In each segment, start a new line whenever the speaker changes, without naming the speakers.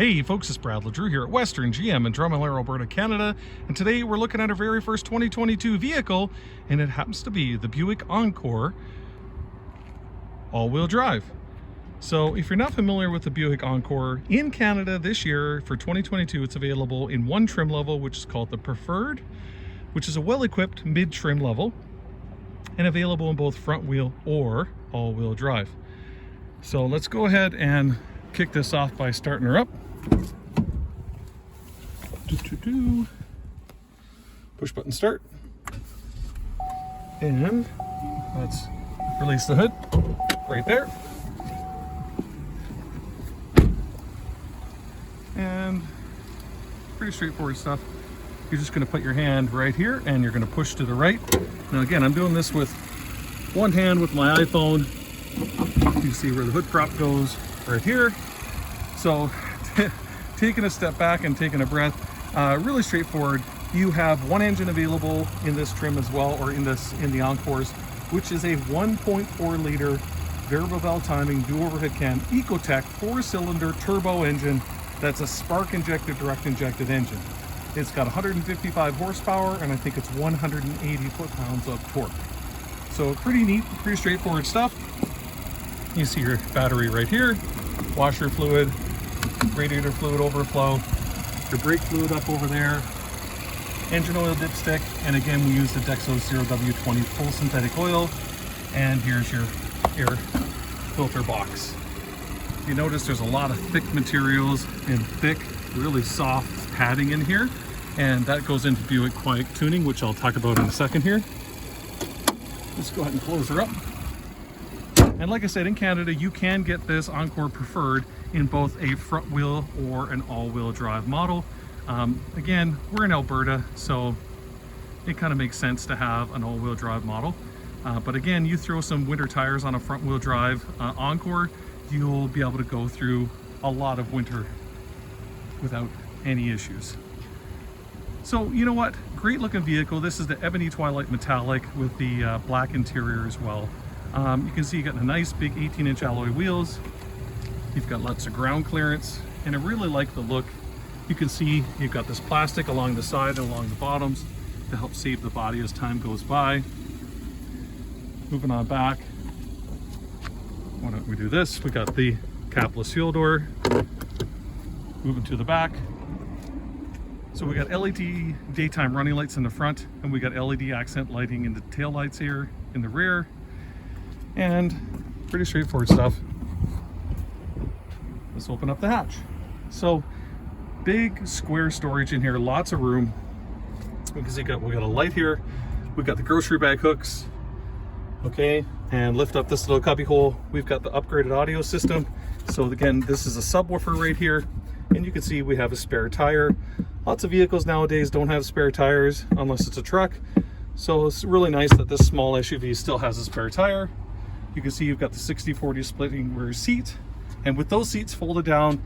Hey folks, it's Brad LeDrew here at Western GM in Drummondville, Alberta, Canada, and today we're looking at our very first 2022 vehicle, and it happens to be the Buick Encore all-wheel drive. So if you're not familiar with the Buick Encore, in Canada this year for 2022 it's available in one trim level, which is called the Preferred, which is a well-equipped mid-trim level, and available in both front wheel or all-wheel drive. So let's go ahead and kick this off by starting her up. Push button start, and let's release the hood right there, and pretty straightforward stuff. You're just going to put your hand right here and you're going to push to the right. Now again, I'm doing this with one hand with my iPhone. You can see where the hood prop goes right here. So taking a step back and taking a breath, really straightforward. You have one engine available in this trim as well, or in the Encores, which is a 1.4 liter variable valve timing dual overhead cam Ecotec 4-cylinder turbo engine. That's a spark injected, direct injected engine. It's got 155 horsepower and I think it's 180 foot-pounds of torque. So pretty neat, pretty straightforward stuff. You see your battery right here, washer fluid, radiator fluid overflow, your brake fluid up over there, engine oil dipstick, and again we use the Dexo 0W20 full synthetic oil, and here's your air filter box. You notice there's a lot of thick materials and thick, really soft padding in here, and that goes into Buick Quiet Tuning, which I'll talk about in a second here. Let's go ahead and close her up. And like I said, in Canada, you can get this Encore Preferred in both a front wheel or an all-wheel drive model. Again, we're in Alberta, so it kind of makes sense to have an all-wheel drive model. But again, you throw some winter tires on a front wheel drive Encore, you'll be able to go through a lot of winter without any issues. So you know what, great looking vehicle. This is the Ebony Twilight Metallic with the black interior as well. You can see you got a nice big 18-inch alloy wheels. You've got lots of ground clearance, and I really like the look. You can see you've got this plastic along the side and along the bottoms to help save the body as time goes by. Moving on back, why don't we do this? We got the capless fuel door. Moving to the back. So we got LED daytime running lights in the front, and we got LED accent lighting in the tail lights here in the rear. And pretty straightforward stuff. Let's open up the hatch. So big square storage in here, lots of room. You can see we got a light here. We've got the grocery bag hooks. Okay, and lift up this little cubby hole. We've got the upgraded audio system. So again, this is a subwoofer right here. And you can see we have a spare tire. Lots of vehicles nowadays don't have spare tires unless it's a truck. So it's really nice that this small SUV still has a spare tire. You can see you've got the 60/40 splitting rear seat. And with those seats folded down,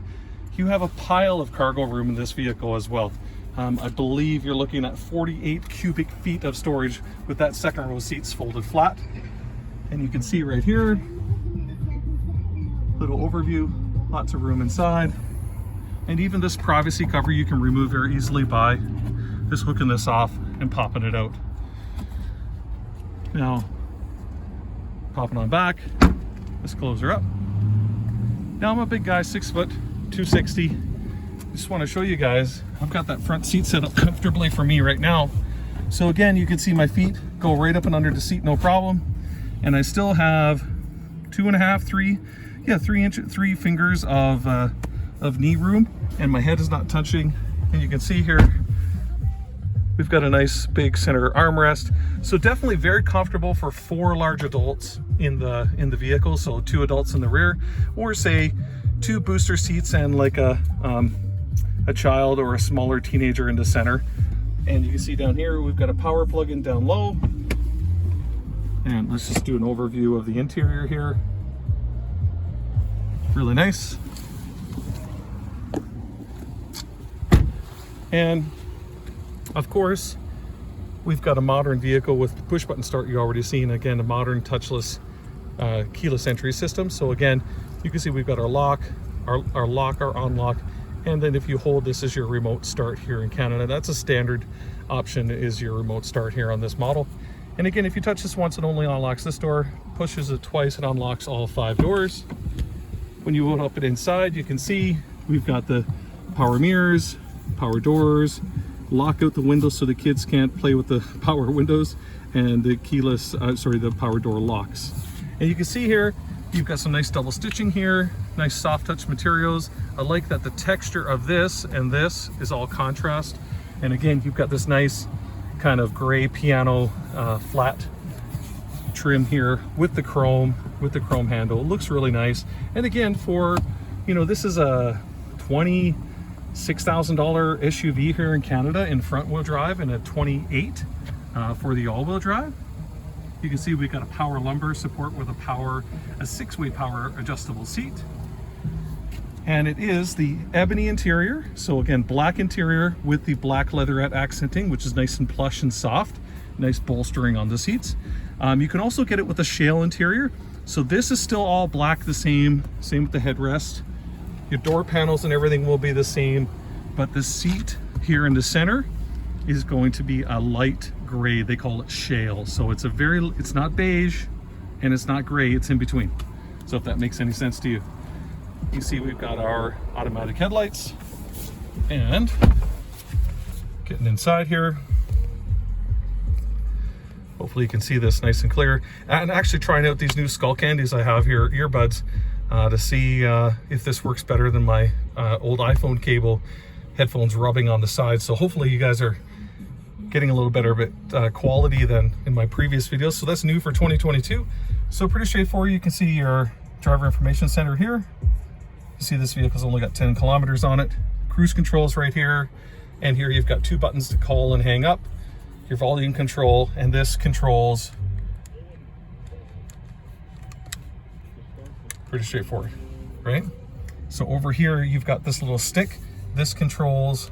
you have a pile of cargo room in this vehicle as well. I believe you're looking at 48 cubic feet of storage with that second row seats folded flat. And you can see right here, little overview, lots of room inside. And even this privacy cover you can remove very easily by just hooking this off and popping it out. Now, popping on back, let's close her up. Now I'm a big guy, 6 foot, 260. Just want to show you guys, I've got that front seat set up comfortably for me right now. So again, you can see my feet go right up and under the seat, no problem. And I still have 3 fingers of knee room, and my head is not touching. And you can see here, we've got a nice big center armrest. So definitely very comfortable for 4 large adults in the vehicle. So 2 adults in the rear, or say 2 booster seats and like a child or a smaller teenager in the center. And you can see down here, we've got a power plug-in down low. And let's just do an overview of the interior here. Really nice. And of course, we've got a modern vehicle with the push button start you already seen. Again, a modern touchless keyless entry system. So again, you can see we've got our lock, our unlock, And then if you hold this as your remote start here in Canada, that's a standard option, is your remote start here on this model. And again, if you touch this once, it only unlocks this door. Pushes it twice, it unlocks all 5 doors. When you open up it inside, you can see we've got the power mirrors, power doors, lock out the windows so the kids can't play with the power windows, and the keyless, the power door locks. And you can see here, you've got some nice double stitching here, nice soft touch materials. I like that the texture of this and this is all contrast. And again, you've got this nice kind of gray piano flat trim here with the chrome handle. It looks really nice. And again, for, you know, this is a $26,000 SUV here in Canada in front wheel drive, and a 28 for the all-wheel drive. You can see we've got a power lumbar support with a 6-way power adjustable seat. And it is the ebony interior. So again, black interior with the black leatherette accenting, which is nice and plush and soft. Nice bolstering on the seats. You can also get it with a shale interior. So this is still all black, the same with the headrest. Your door panels and everything will be the same, but the seat here in the center is going to be a light gray. They call it shale. So it's not beige and it's not gray, it's in between. So if that makes any sense to you. You see we've got our automatic headlights, and getting inside here, hopefully you can see this nice and clear. And actually trying out these new Skull Candies I have here, earbuds, to see if this works better than my old iPhone cable headphones rubbing on the side. So hopefully you guys are getting a little better quality than in my previous videos. So that's new for 2022. So pretty straightforward. You can see your driver information center here. You see this vehicle's only got 10 kilometers on it. Cruise controls right here. And here you've got 2 buttons to call and hang up. Your volume control, and this controls. Pretty straightforward, right? So over here, you've got this little stick. This controls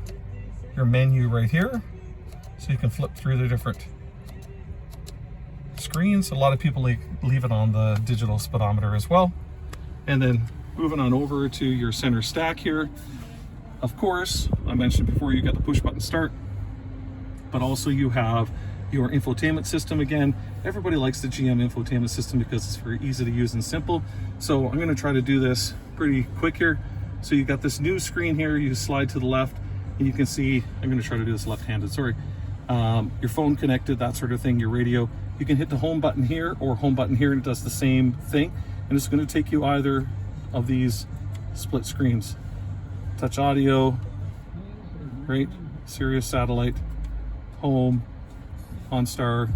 your menu right here. So you can flip through the different screens. A lot of people leave it on the digital speedometer as well. And then moving on over to your center stack here. Of course, I mentioned before, you got the push button start, but also you have your infotainment system. Again, everybody likes the GM infotainment system because it's very easy to use and simple. So I'm going to try to do this pretty quick here. So you got this new screen here. You slide to the left and you can see, I'm going to try to do this left-handed, sorry. Your phone connected, that sort of thing, your radio. You can hit the home button here or home button here, and it does the same thing. And it's going to take you either of these split screens. Touch audio, right? Sirius satellite, home, Onstar.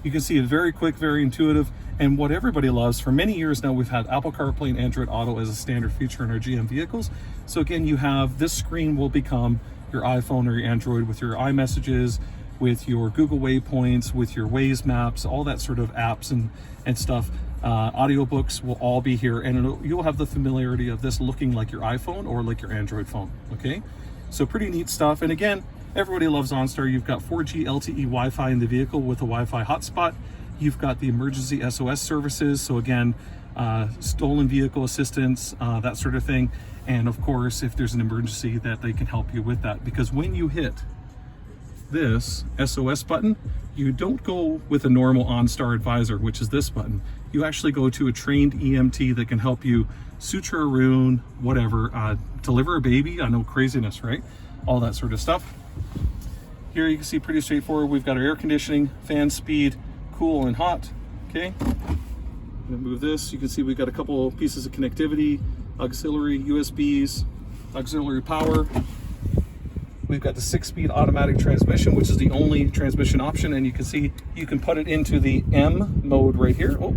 You can see it very quick, very intuitive. And what everybody loves, for many years now, we've had Apple CarPlay and Android Auto as a standard feature in our GM vehicles. So again, you have this screen will become your iPhone or your Android with your iMessages, with your Google Waypoints, with your Waze maps, all that sort of apps and stuff. Audiobooks will all be here, and you'll have the familiarity of this looking like your iPhone or like your Android phone, okay? So pretty neat stuff. And again, everybody loves OnStar. You've got 4G LTE Wi-Fi in the vehicle with a Wi-Fi hotspot. You've got the emergency SOS services. So again, stolen vehicle assistance, that sort of thing. And of course, if there's an emergency, that they can help you with that. Because when you hit this SOS button, you don't go with a normal OnStar advisor, which is this button. You actually go to a trained EMT that can help you suture a wound, whatever, deliver a baby. I know, craziness, right? All that sort of stuff. Here you can see pretty straightforward. We've got our air conditioning, fan speed, cool and hot, okay? I'm gonna move this. You can see we've got a couple pieces of connectivity, auxiliary USBs, auxiliary power. We've got the 6-speed automatic transmission, which is the only transmission option, and you can see you can put it into the M mode right here. Oh,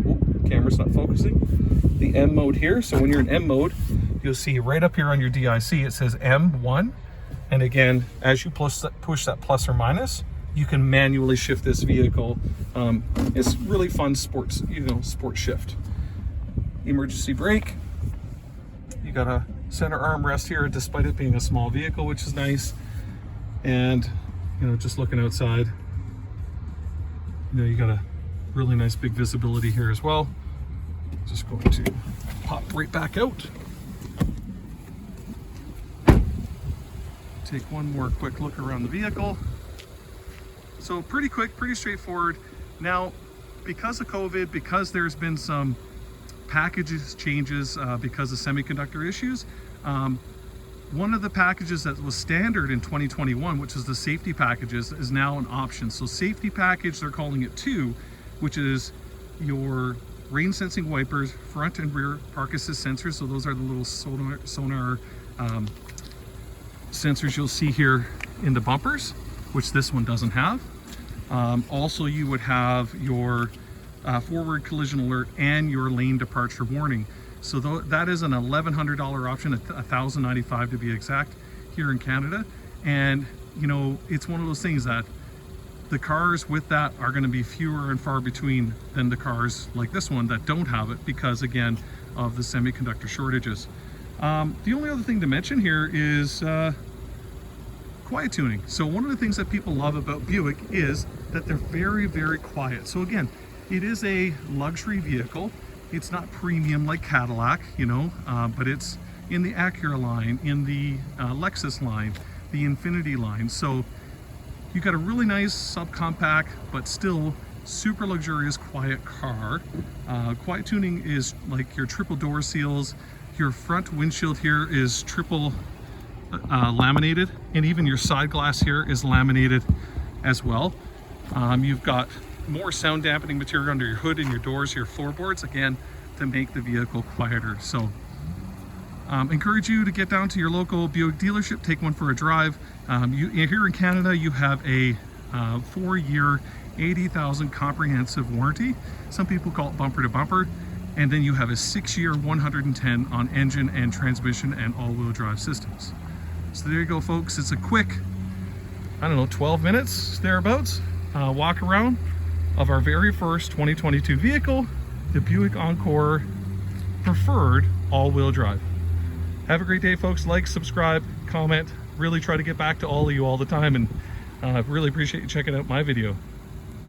camera's not focusing. The M mode here. So when you're in M mode, you'll see right up here on your DIC it says M1, and again, as you push that plus or minus, you can manually shift this vehicle. It's really fun sport shift. Emergency brake. You got a center armrest here, despite it being a small vehicle, which is nice. And just looking outside, you got a really nice big visibility here as well. Just going to pop right back out. Take one more quick look around the vehicle. So pretty quick, pretty straightforward. Now, because of COVID, because there's been some packages changes because of semiconductor issues, one of the packages that was standard in 2021, which is the safety packages, is now an option. So safety package, they're calling it 2, which is your rain sensing wipers, front and rear park assist sensors. So those are the little sonar sensors you'll see here in the bumpers, which this one doesn't have. Also, you would have your forward collision alert and your lane departure warning. So that is an $1,100 option, $1,095 to be exact, here in Canada. And you know, it's one of those things that the cars with that are going to be fewer and far between than the cars like this one that don't have it, because again of the semiconductor shortages. The only other thing to mention here is quiet tuning. So one of the things that people love about Buick is that they're very, very quiet. So again, it is a luxury vehicle. It's not premium like Cadillac, you know, but it's in the Acura line, in the Lexus line, the Infiniti line. So you got a really nice subcompact, but still super luxurious, quiet car. Quiet tuning is like your triple door seals. Your front windshield here is triple laminated, and even your side glass here is laminated as well. You've got more sound dampening material under your hood and your doors, your floorboards, again, to make the vehicle quieter. So encourage you to get down to your local Buick dealership, take one for a drive. Here in Canada, you have a 4-year, 80,000 comprehensive warranty. Some people call it bumper to bumper. And then you have a 6-year, 110 on engine and transmission and all-wheel drive systems. So there you go, folks. It's a quick, I don't know, 12 minutes, thereabouts, walk around of our very first 2022 vehicle, the Buick Encore Preferred all-wheel drive. Have a great day, folks. Like, subscribe, comment. Really try to get back to all of you all the time, and I really appreciate you checking out my video.